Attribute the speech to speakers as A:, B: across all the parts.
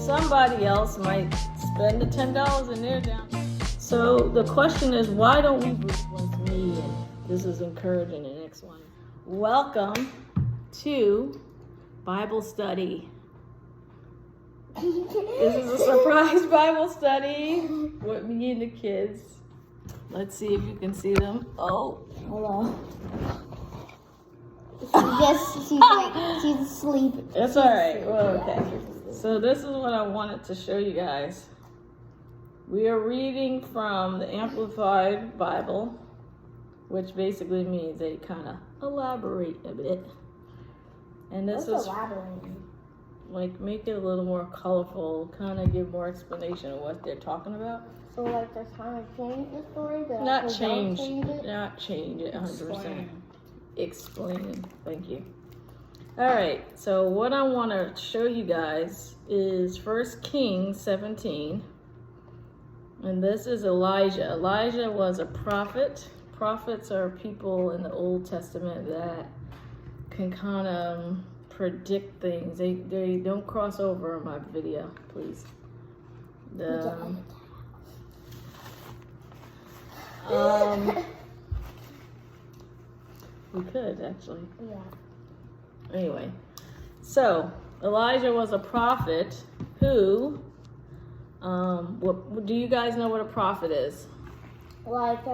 A: somebody else might spend the $10 and they're down. So the question is, why don't we group with me? And this is encouraging the next one. Welcome to Bible study. This is a surprise Bible study with me and the kids. Let's see if you can see them. Oh, hello.
B: She's asleep.
A: It's all right. Well, okay. So this is what I wanted to show you guys. We are reading from the Amplified Bible, which basically means they kind of elaborate a bit. And this is like make it a little more colorful, kind of give more explanation of what they're talking about.
B: So like they're trying to change the story, but
A: Not change it 100%. Explain. Thank you. All right. So what I want to show you guys is 1 Kings 17. And this is Elijah. Elijah was a prophet. Prophets are people in the Old Testament that can kind of predict things. They don't cross over in my video, please. We could actually.
B: Yeah.
A: Anyway, so Elijah was a prophet who, what do you guys know what a prophet is?
B: Like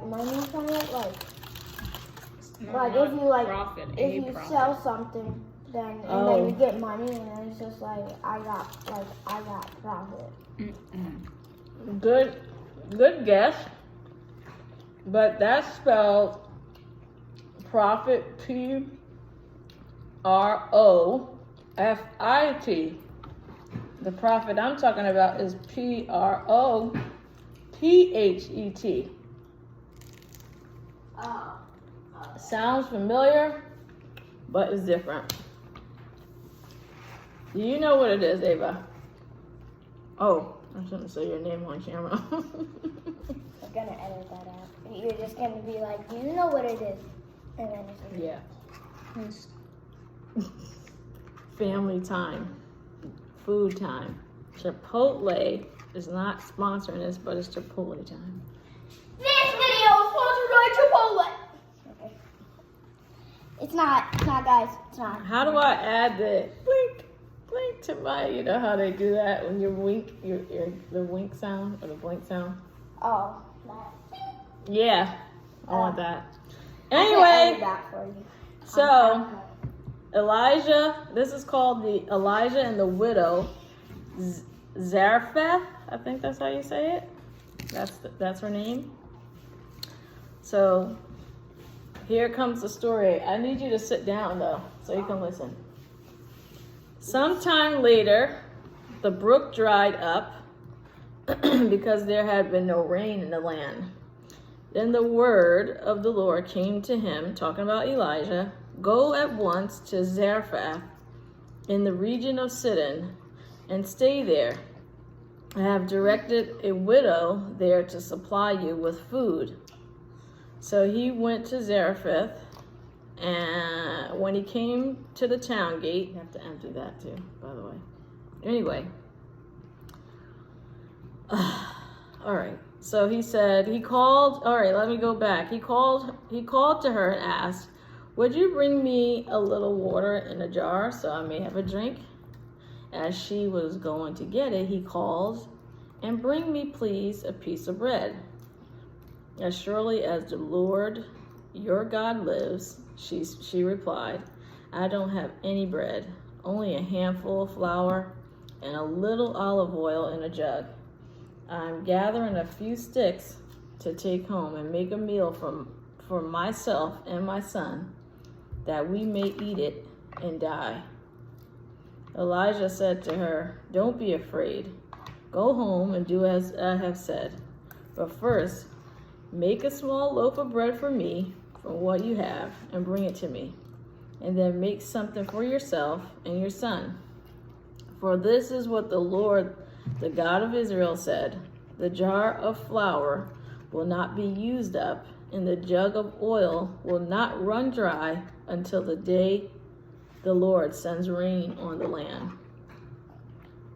B: money from it, like if you if you sell something, then then you get money, and then it's just like I got profit.
A: Good guess. But that's spelled prophet, Profit. The prophet I'm talking about is Prophet. Sounds familiar, but it's different. Do you know what it is, Ava? Oh, I shouldn't say your name on camera.
B: I'm gonna edit that out. You're just gonna be like, do you know what it is? And then it's
A: Family time, food time. Chipotle is not sponsoring this, but it's Chipotle time.
B: This video is sponsored by Chipotle. Okay. It's not, guys. It's not.
A: How do I add the blink to my? You know how they do that when you wink, the wink sound or the blink sound.
B: Oh, that.
A: Yeah, I want that.
B: I can
A: Anyway,
B: edit that for you.
A: so Elijah, this is called the Elijah and the widow Zarephath. I think that's how you say it. That's her name. So here comes the story. I need you to sit down though, so you can listen. Sometime later, the brook dried up because there had been no rain in the land. Then the word of the Lord came to him, talking about Elijah. Go at once to Zarephath in the region of Sidon and stay there. I have directed a widow there to supply you with food. So he went to Zarephath, and when he came to the town gate, you have to empty that too, by the way. Anyway. All right. So he said, let me go back. He called to her and asked, would you bring me a little water in a jar so I may have a drink? As she was going to get it, he called, and bring me please a piece of bread. As surely as the Lord your God lives, she replied, I don't have any bread, only a handful of flour and a little olive oil in a jug. I'm gathering a few sticks to take home and make a meal for myself and my son, that we may eat it and die. Elijah said to her, don't be afraid. Go home and do as I have said. But first, make a small loaf of bread for me from what you have and bring it to me. And then make something for yourself and your son. For this is what the Lord, the God of Israel, said, the jar of flour will not be used up, and the jug of oil will not run dry until the day the Lord sends rain on the land.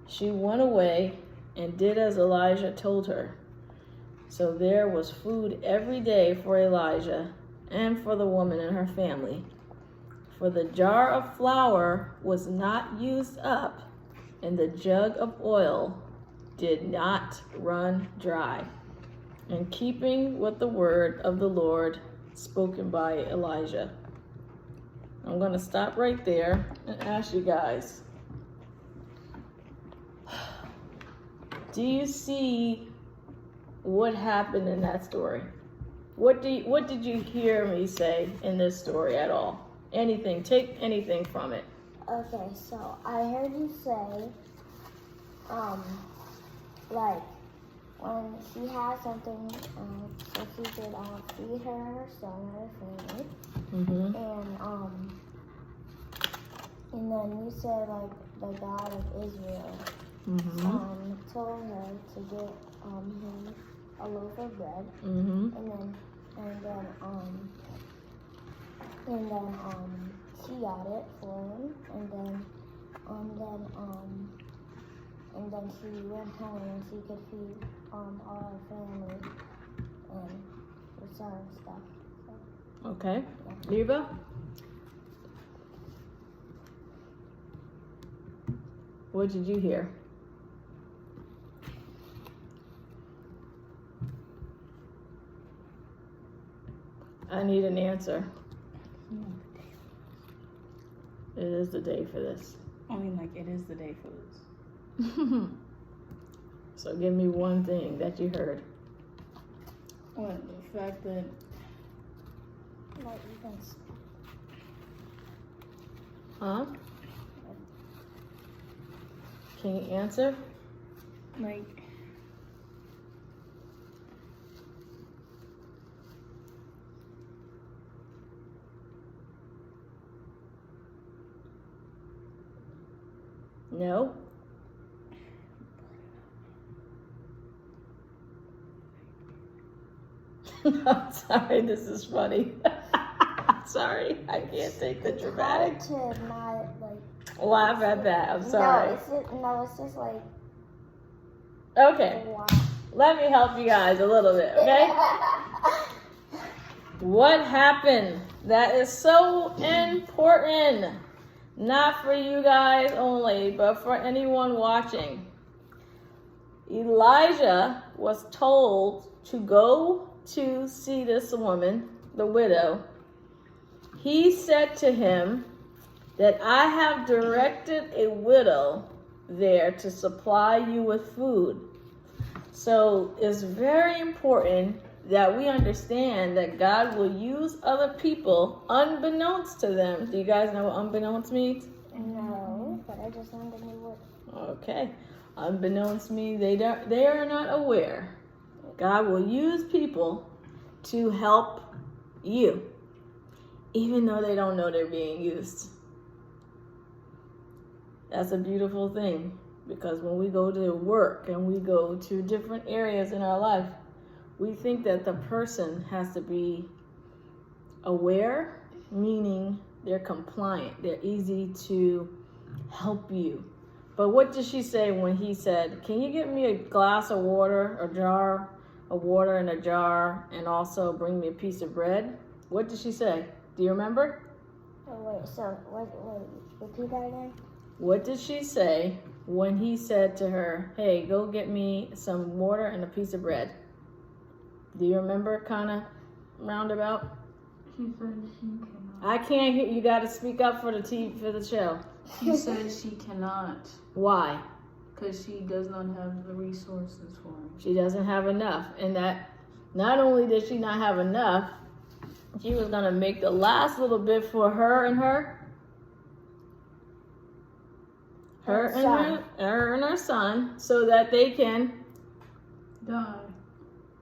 A: She went away and did as Elijah told her. So there was food every day for Elijah and for the woman and her family. For the jar of flour was not used up, and the jug of oil did not run dry, in keeping with the word of the Lord spoken by Elijah. I'm going to stop right there and ask you guys, do you see what happened in that story? What did you hear me say in this story at all? Anything, take anything from it.
B: Okay, so I heard you say, like, when she had something, so she could feed her son or her family.
A: Mm-hmm.
B: And then you said, like, the God of Israel told her to get him a loaf of bread.
A: Mm-hmm.
B: And then she got it for him, and then she went home and she could feed all her family and her son and stuff. So,
A: Okay.
B: yeah.
A: Reva? What did you hear? I need an answer. It is the day for this.
C: I mean, like, it is the day for this.
A: So give me one thing that you heard.
C: What? The fact that...
B: Like, you can...
A: Huh? Can you answer?
C: Like...
A: No? I'm sorry, this is funny. Sorry, I can't take the dramatic.
B: It's hard to not, like...
A: Laugh at that, I'm sorry.
B: It's just like...
A: Okay,
B: Wow.
A: let me help you guys a little bit, okay? What happened? That is so important. Not for you guys only, but for anyone watching. Elijah was told to go to see this woman, the widow. He said to him that I have directed a widow there to supply you with food. So it's very important that we understand that God will use other people unbeknownst to them. Do you guys know what unbeknownst means?
B: No, but I just wanted to know what...
A: Okay. Unbeknownst means they are not aware. God will use people to help you, even though they don't know they're being used. That's a beautiful thing, because when we go to work and we go to different areas in our life, we think that the person has to be aware, meaning they're compliant, they're easy to help you. But what did she say when he said, can you get me a glass of water, a jar of water in a jar, and also bring me a piece of bread? What did she say? Do you remember?
B: Oh, wait, so, repeat that again?
A: What did she say when he said to her, hey, go get me some water and a piece of bread? Do you remember, kind of roundabout?
C: She said she cannot.
A: I can't hear you. Got to speak up for the show.
C: She said she cannot.
A: Why?
C: Because she does not have the resources for it.
A: She doesn't have enough. And that not only did she not have enough, she was going to make the last little bit for her and her son, so that they can
C: die.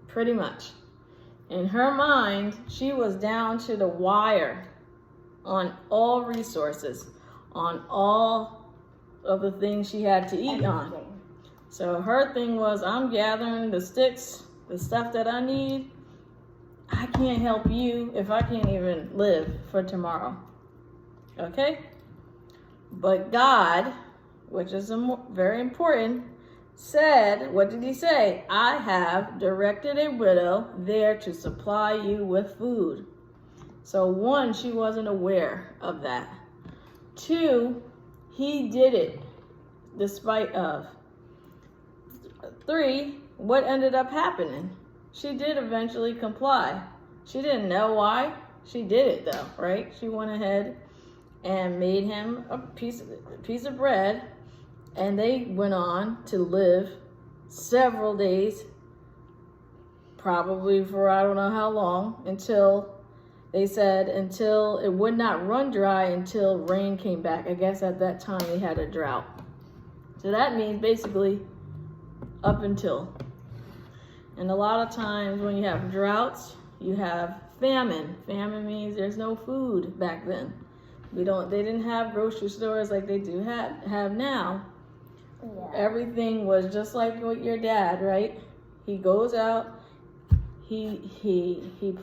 A: Pretty much. In her mind, she was down to the wire on all resources, on all of the things she had to eat on. So her thing was, I'm gathering the sticks, the stuff that I need. I can't help you if I can't even live for tomorrow. Okay? But God which is very important, said, what did he say? I have directed a widow there to supply you with food. So 1, she wasn't aware of that. 2, he did it despite of. 3, what ended up happening? She did eventually comply. She didn't know why. She did it though, right? She went ahead and made him a piece of bread, and they went on to live several days, probably for I don't know how long, until they said until it would not run dry until rain came back. I guess at that time they had a drought. So that means basically up until. And a lot of times when you have droughts, you have famine. Famine means there's no food back then. They didn't have grocery stores like they do have now.
B: Yeah.
A: Everything was just like with your dad, right? He goes out, he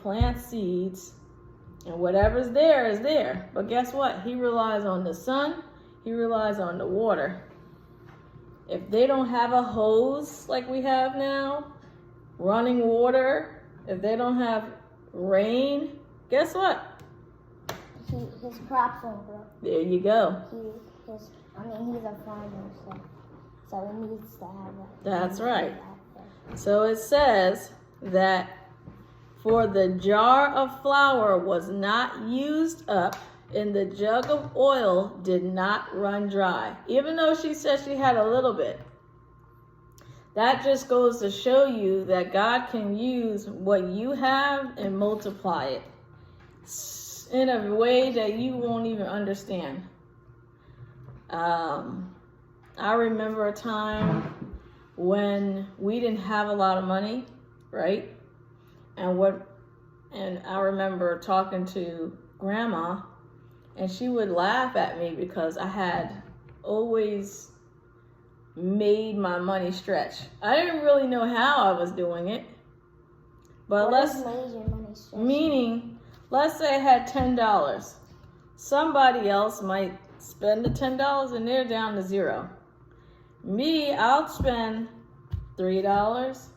A: plants seeds, and whatever's there is there. But guess what? He relies on the sun, he relies on the water. If they don't have a hose like we have now, running water, if they don't have rain, guess what?
B: His crops won't grow.
A: There you go.
B: He's a farmer, so he needs to have that.
A: That's right. So it says that for the jar of flour was not used up, and the jug of oil did not run dry. Even though she said she had a little bit. That just goes to show you that God can use what you have and multiply it in a way that you won't even understand. I remember a time when we didn't have a lot of money, right? And I remember talking to Grandma, and she would laugh at me because I had always made my money stretch. I didn't really know how I was doing it. But
B: made your money stretch?
A: Meaning, let's say I had $10. Somebody else might spend the $10 and they're down to zero. Me, I'll spend $3, $1,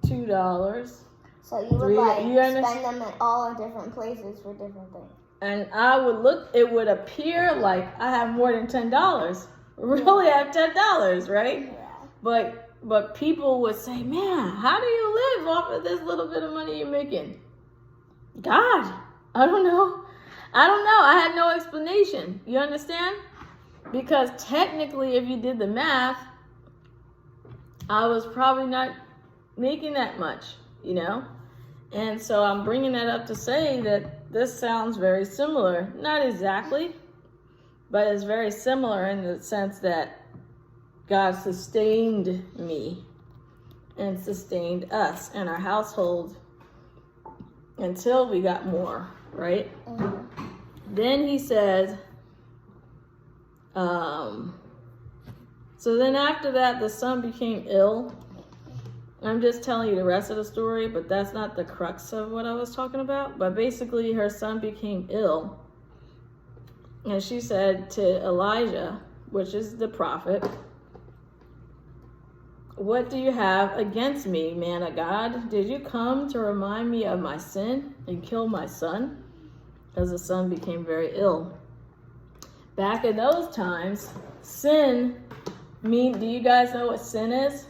A: $2.
B: So you would spend them all in different places for different things. And
A: I would look, it would appear like I have more than $10. Really, I have $10, right? Yeah. But people would say, man, how do you live off of this little bit of money you're making? God, I don't know. I had no explanation. You understand? Because technically, if you did the math, I was probably not making that much, you know? And so I'm bringing that up to say that this sounds very similar. Not exactly, but it's very similar in the sense that God sustained me and sustained us and our household until we got more, right? Mm-hmm. Then he said, so then after that, the son became ill. I'm just telling you the rest of the story, but that's not the crux of what I was talking about. But basically, her son became ill. And she said to Elijah, which is the prophet, what do you have against me, man of God? Did you come to remind me of my sin and kill my son? Because the son became very ill. Back in those times, do you guys know what sin is?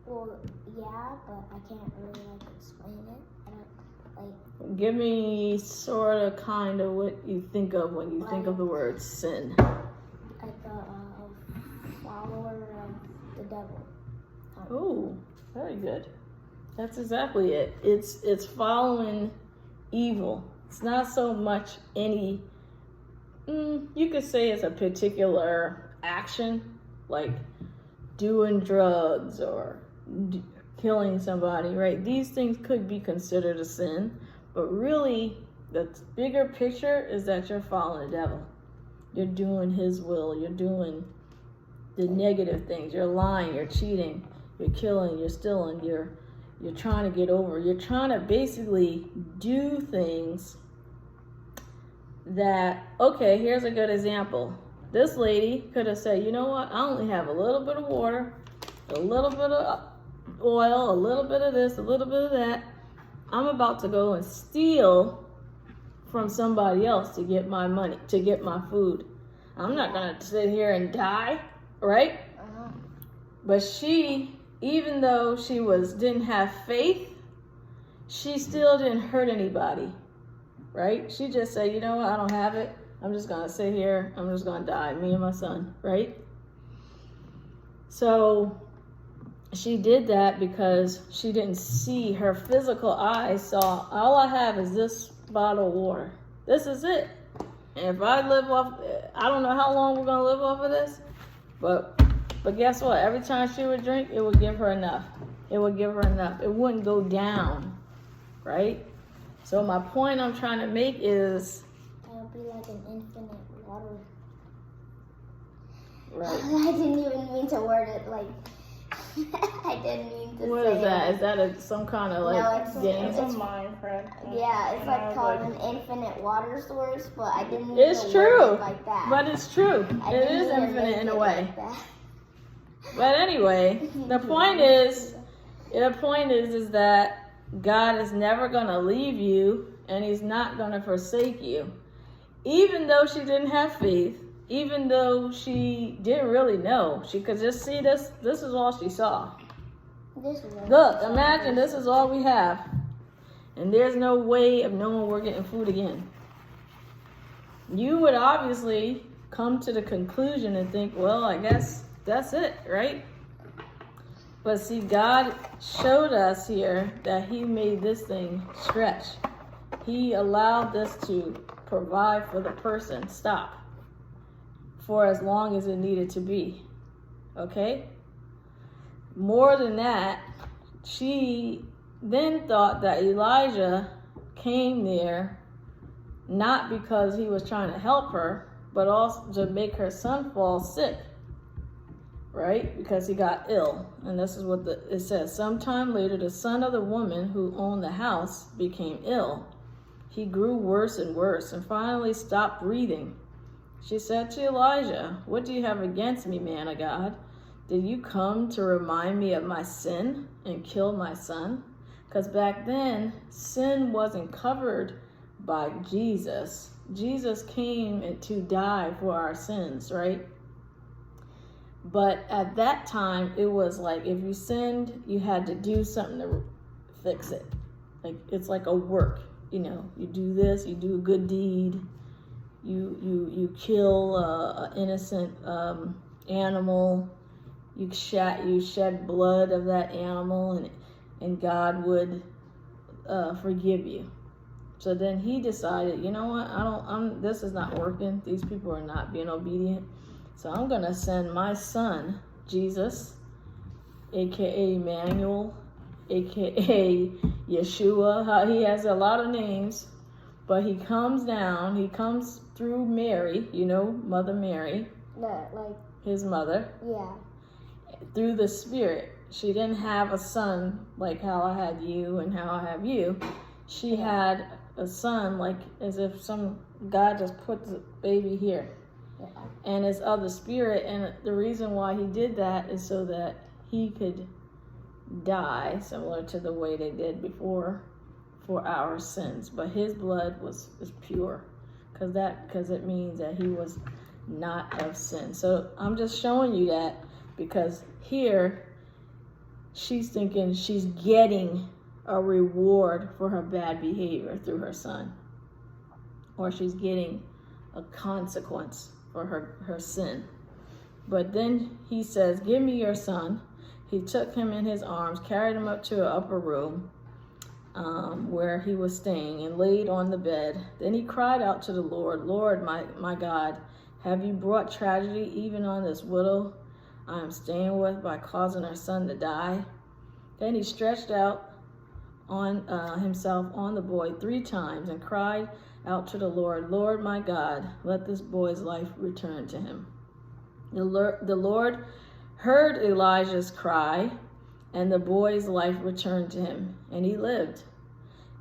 B: Well, yeah, but I can't really explain it.
A: Give me sort of kind of what you think of when you think of the word sin.
B: Like a follower of the devil.
A: Oh, very good. That's exactly it. It's following evil. It's not so much any, you could say it's a particular action, like doing drugs or killing somebody, right? These things could be considered a sin, but really the bigger picture is that you're following the devil. You're doing his will. You're doing the negative things. You're lying. You're cheating. You're killing. You're stealing. You're trying to get over. You're trying to basically do things that, okay, here's a good example. This lady could have said, you know what, I only have a little bit of water, a little bit of oil, a little bit of this, a little bit of that. I'm about to go and steal from somebody else to get my money, to get my food. I'm not going to sit here and die, right? But she, even though she didn't have faith, she still didn't hurt anybody, right? She just said, you know what, I don't have it. I'm just going to sit here. I'm just going to die, me and my son, right? So she did that because she didn't see, her physical eyes saw, all I have is this bottle of water. This is it. And if I live off, I don't know how long we're going to live off of this, but guess what? Every time she would drink, it would give her enough. It would give her enough. It wouldn't go down, right? So my point I'm trying to make is,
B: it'll be like an infinite water.
A: Right.
B: I didn't even mean to word it like. I didn't mean to
A: what
B: say
A: is that?
B: it.
A: Is that some kind of like
B: No,
A: game?
C: It's a Minecraft.
B: Yeah, it's like called an infinite water source, but I didn't mean
A: It's
B: to
A: true,
B: word it like that.
A: but it's true.
B: I
A: It
B: didn't
A: is
B: mean to
A: infinite
B: make
A: in
B: it
A: a way.
B: like that.
A: But anyway, the point is that God is never going to leave you, and He's not going to forsake you. Even though she didn't have faith, even though she didn't really know, she could just see this. This is all she saw. Look, imagine this is all we have, and there's no way of knowing we're getting food again. You would obviously come to the conclusion and think, well, I guess that's it, right? But see, God showed us here that He made this thing stretch. He allowed this to provide for the person, for as long as it needed to be. Okay? More than that, she then thought that Elijah came there not because he was trying to help her, but also to make her son fall sick. Right? Because he got ill. And this is what it says. Sometime later, the son of the woman who owned the house became ill. He grew worse and worse and finally stopped breathing. She said to Elijah, "What do you have against me, man of God? Did you come to remind me of my sin and kill my son?" Because back then, sin wasn't covered by Jesus. Jesus came to die for our sins, right? But at that time, it was like if you sinned, you had to do something to fix it. Like it's like a work, you know. You do this, you do a good deed, you kill an innocent animal, you shed blood of that animal, and God would forgive you. So then he decided, you know what? This is not working. These people are not being obedient. So I'm going to send my son, Jesus, a.k.a. Emmanuel, a.k.a. Yeshua. He has a lot of names, but he comes down. He comes through Mary, Mother Mary, his mother.
B: Yeah. Through
A: the Spirit. She didn't have a son like how I had you and how I have you. She had a son like as if God just put the baby here. Yeah. And his other spirit, and the reason why he did that is so that he could die, similar to the way they did before, for our sins. But his blood is pure, because it means that he was not of sin. So I'm just showing you that because here she's thinking she's getting a reward for her bad behavior through her son, or she's getting a consequence for her sin. But then he says, "Give me your son." He took him in his arms, carried him up to an upper room where he was staying, and laid on the bed. Then he cried out to the Lord, "Lord, my God, have you brought tragedy even on this widow I am staying with by causing her son to die?" Then he stretched out on himself on the boy 3 times and cried out to the Lord, "Lord, my God, let this boy's life return to him." The Lord heard Elijah's cry, and the boy's life returned to him, and he lived.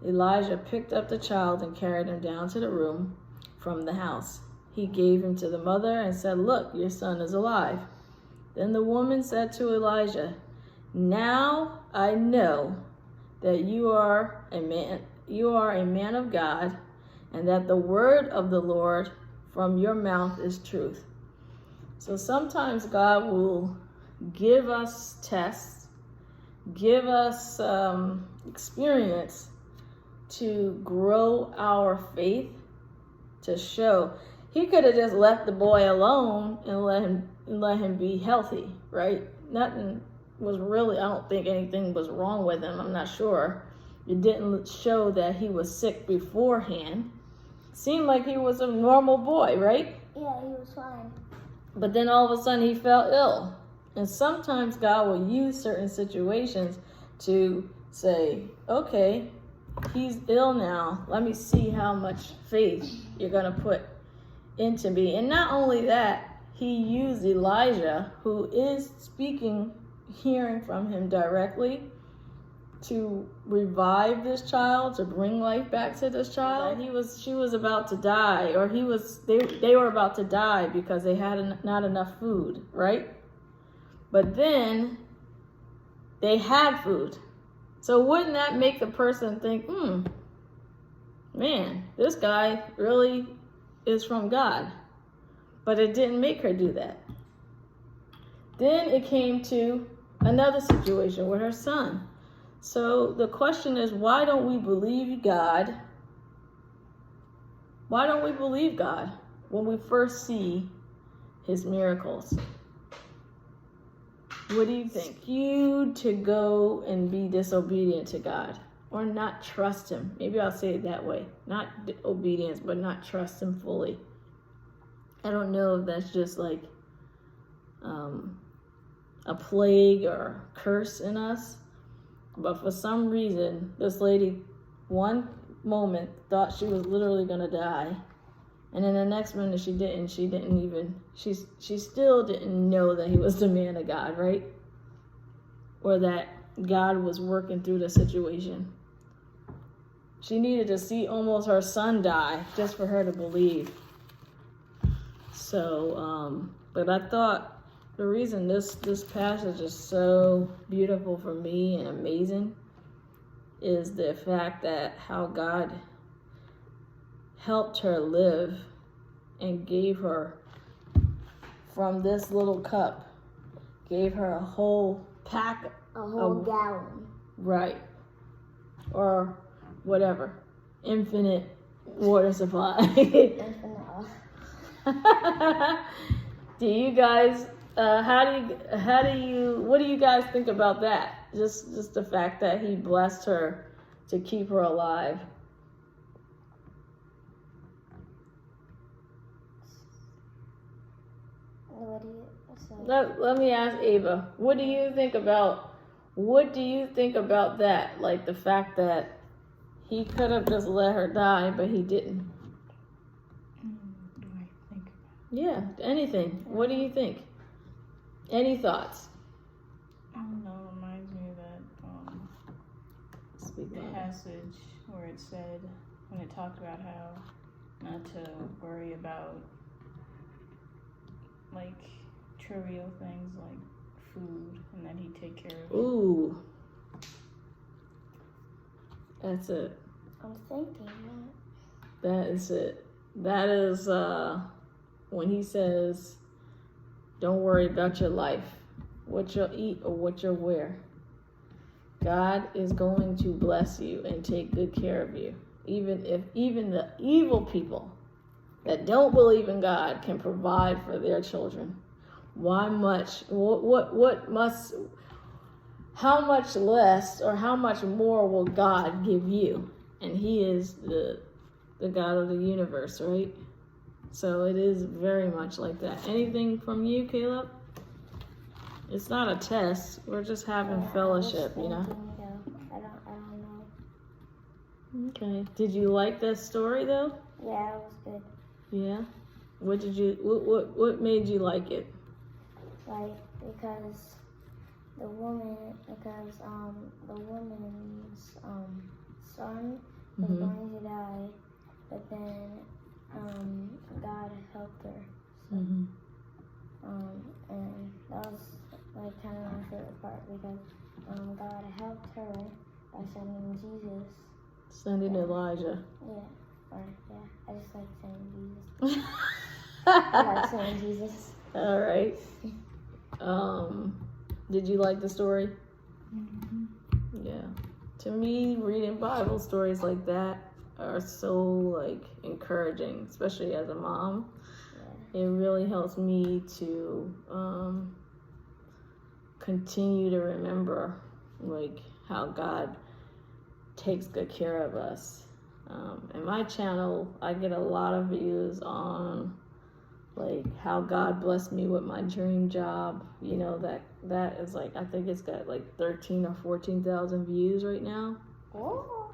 A: Elijah picked up the child and carried him down to the room from the house. He gave him to the mother and said, "Look, your son is alive." Then the woman said to Elijah, "Now I know that you are a man of God, and that the word of the Lord from your mouth is truth." So sometimes God will give us tests, give us experience to grow our faith, to show. He could have just left the boy alone and let him be healthy, right? Nothing was really, I don't think anything was wrong with him. I'm not sure. It didn't show that he was sick beforehand. Seemed like he was a normal boy, right?
B: Yeah, he was fine.
A: But then all of a sudden he fell ill. And sometimes God will use certain situations to say, okay, he's ill now. Let me see how much faith you're going to put into me. And not only that, he used Elijah, who is speaking, hearing from him directly, to revive this child, to bring life back to this child. She was about to die, or they were about to die because they had not enough food, right? But then they had food. So wouldn't that make the person think, man, this guy really is from God? But it didn't make her do that. Then it came to another situation with her son. So the question is, why don't we believe God? Why don't we believe God when we first see his miracles? What do you think? You to go and be disobedient to God or not trust him. Maybe I'll say it that way. Not obedience, but not trust him fully. I don't know if that's just like a plague or curse in us. But for some reason, this lady, one moment, thought she was literally going to die. And then the next minute she didn't. She still didn't know that he was the man of God, right? Or that God was working through the situation. She needed to see almost her son die just for her to believe. So, but I thought the reason this passage is so beautiful for me and amazing is the fact that how God helped her live and gave her from this little cup, gave her a whole pack,
B: a whole gallon,
A: right, or whatever, infinite water supply. Do you guys? What do you guys think about that? Just the fact that he blessed her to keep her alive.
B: What do you say?
A: Let me ask Ava. What do you think about that? Like the fact that he could have just let her die, but he didn't.
C: What do I think about?
A: Yeah, anything. What do you think? Any thoughts?
C: I don't know, it reminds me of that the passage where it said, when it talked about how not to worry about like trivial things like food, and that he'd take care of it.
A: Ooh. That's it.
B: I'm thinking
A: that is it. That is when he says, don't worry about your life, what you'll eat or what you'll wear. God is going to bless you and take good care of you. Even if the evil people that don't believe in God can provide for their children. How much less or how much more will God give you? And he is the God of the universe, right? So it is very much like that. Anything from you, Caleb? It's not a test. We're just having fellowship, you know?
B: I don't know.
A: Okay. Did you like this story though?
B: Yeah, it was good.
A: Yeah. What made you like it?
B: Like because the woman's son was going to die, but then God helped her.
A: Mm-hmm.
B: And that was like kind of my favorite part because God helped her by sending Jesus.
A: Sending Elijah.
B: Yeah. I just like saying Jesus. I like saying Jesus.
A: All right. Did you like the story?
C: Mm-hmm.
A: Yeah. To me, reading Bible stories like that are so like encouraging, especially as a mom. Yeah. It really helps me to continue to remember like how God takes good care of us. And my channel, I get a lot of views on like how God blessed me with my dream job. You know, that is like, I think it's got like 13 or 14,000 views right now.
B: Oh.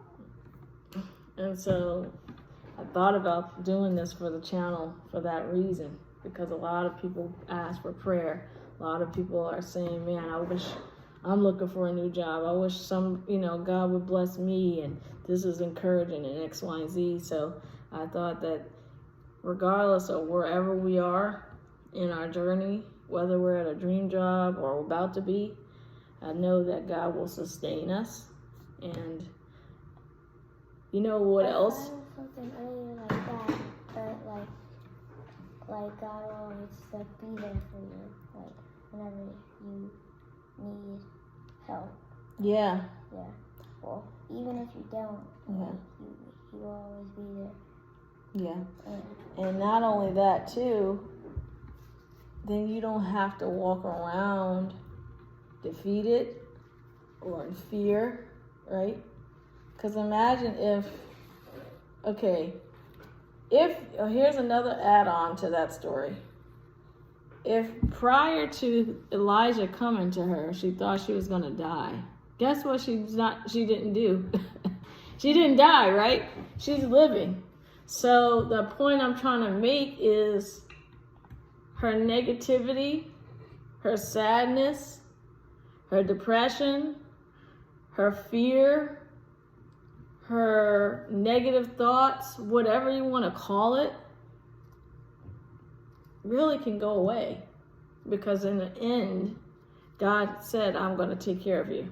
A: And so I thought about doing this for the channel for that reason, because a lot of people ask for prayer. A lot of people are saying, man, I wish I'm looking for a new job. I wish God would bless me, and this is encouraging and X, Y, and Z. So I thought that regardless of wherever we are in our journey, whether we're at a dream job or about to be, I know that God will sustain us. And you know what else?
B: Something earlier like that, but like God will always be there for you, like whenever you need help.
A: Yeah.
B: Yeah. Well, even if you don't, he will always be there.
A: Yeah. And not only that too, then you don't have to walk around defeated or in fear, right? Because imagine here's another add-on to that story. If prior to Elijah coming to her, she thought she was going to die, guess what she didn't do? She didn't die, right? She's living. So the point I'm trying to make is her negativity, her sadness, her depression, her fear, her negative thoughts, whatever you want to call it, really can go away. Because in the end, God said, I'm going to take care of you.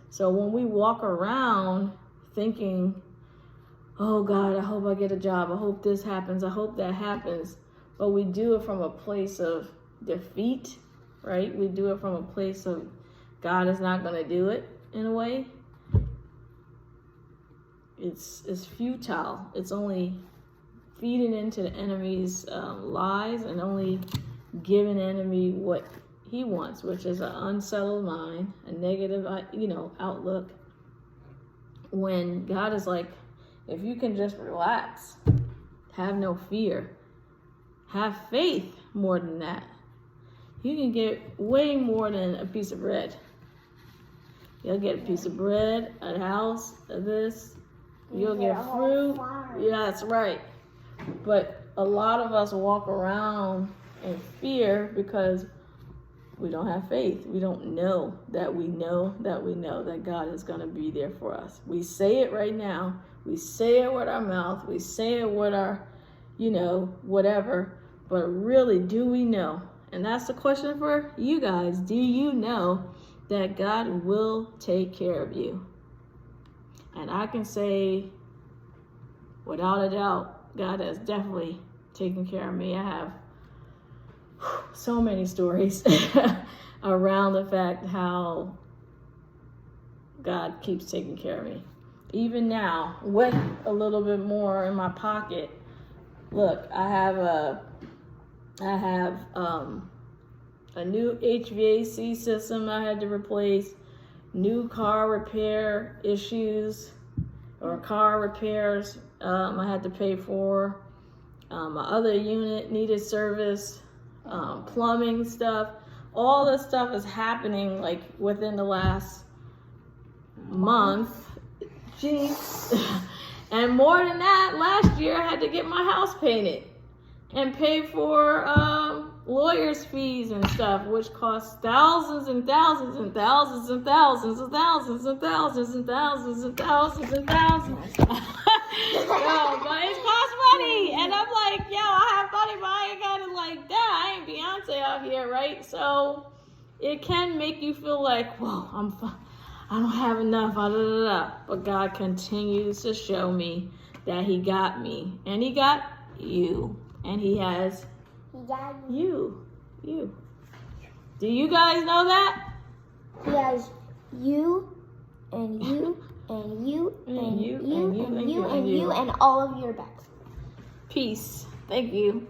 A: So when we walk around thinking, oh God, I hope I get a job, I hope this happens, I hope that happens, but we do it from a place of defeat, right? We do it from a place of God is not going to do it in a way. It's futile. It's only feeding into the enemy's lies and only giving the enemy what he wants, which is an unsettled mind, a negative, outlook. When God is like, if you can just relax, have no fear, have faith more than that, you can get way more than a piece of bread. You'll get a piece of bread, a house, this. You'll get fruit. Yeah, that's right. But a lot of us walk around in fear because we don't have faith. We don't know that we know that God is going to be there for us. We say it right now. We say it with our mouth. We say it with our, whatever. But really, do we know? And that's the question for you guys. Do you know that God will take care of you? And I can say, without a doubt, God has definitely taken care of me. I have so many stories around the fact how God keeps taking care of me. Even now, with a little bit more in my pocket, look, I have a new HVAC system I had to replace, new car repair issues or car repairs I had to pay for. My other unit needed service, plumbing stuff. All this stuff is happening like within the last month. Jeez. And more than that, last year I had to get my house painted and pay for lawyers' fees and stuff, which costs thousands and thousands and thousands and thousands and thousands and thousands and thousands and thousands and thousands. No, but it costs money, and I'm like, yo, I have money, but I ain't got it like that. I ain't Beyonce out here, right? So it can make you feel like, whoa, I don't have enough, but God continues to show me that He got me, and He got you, and He has you. Do you guys know that?
B: He has you, and you, and you, and you, and you, and you, and all of your backs.
A: Peace. Thank you.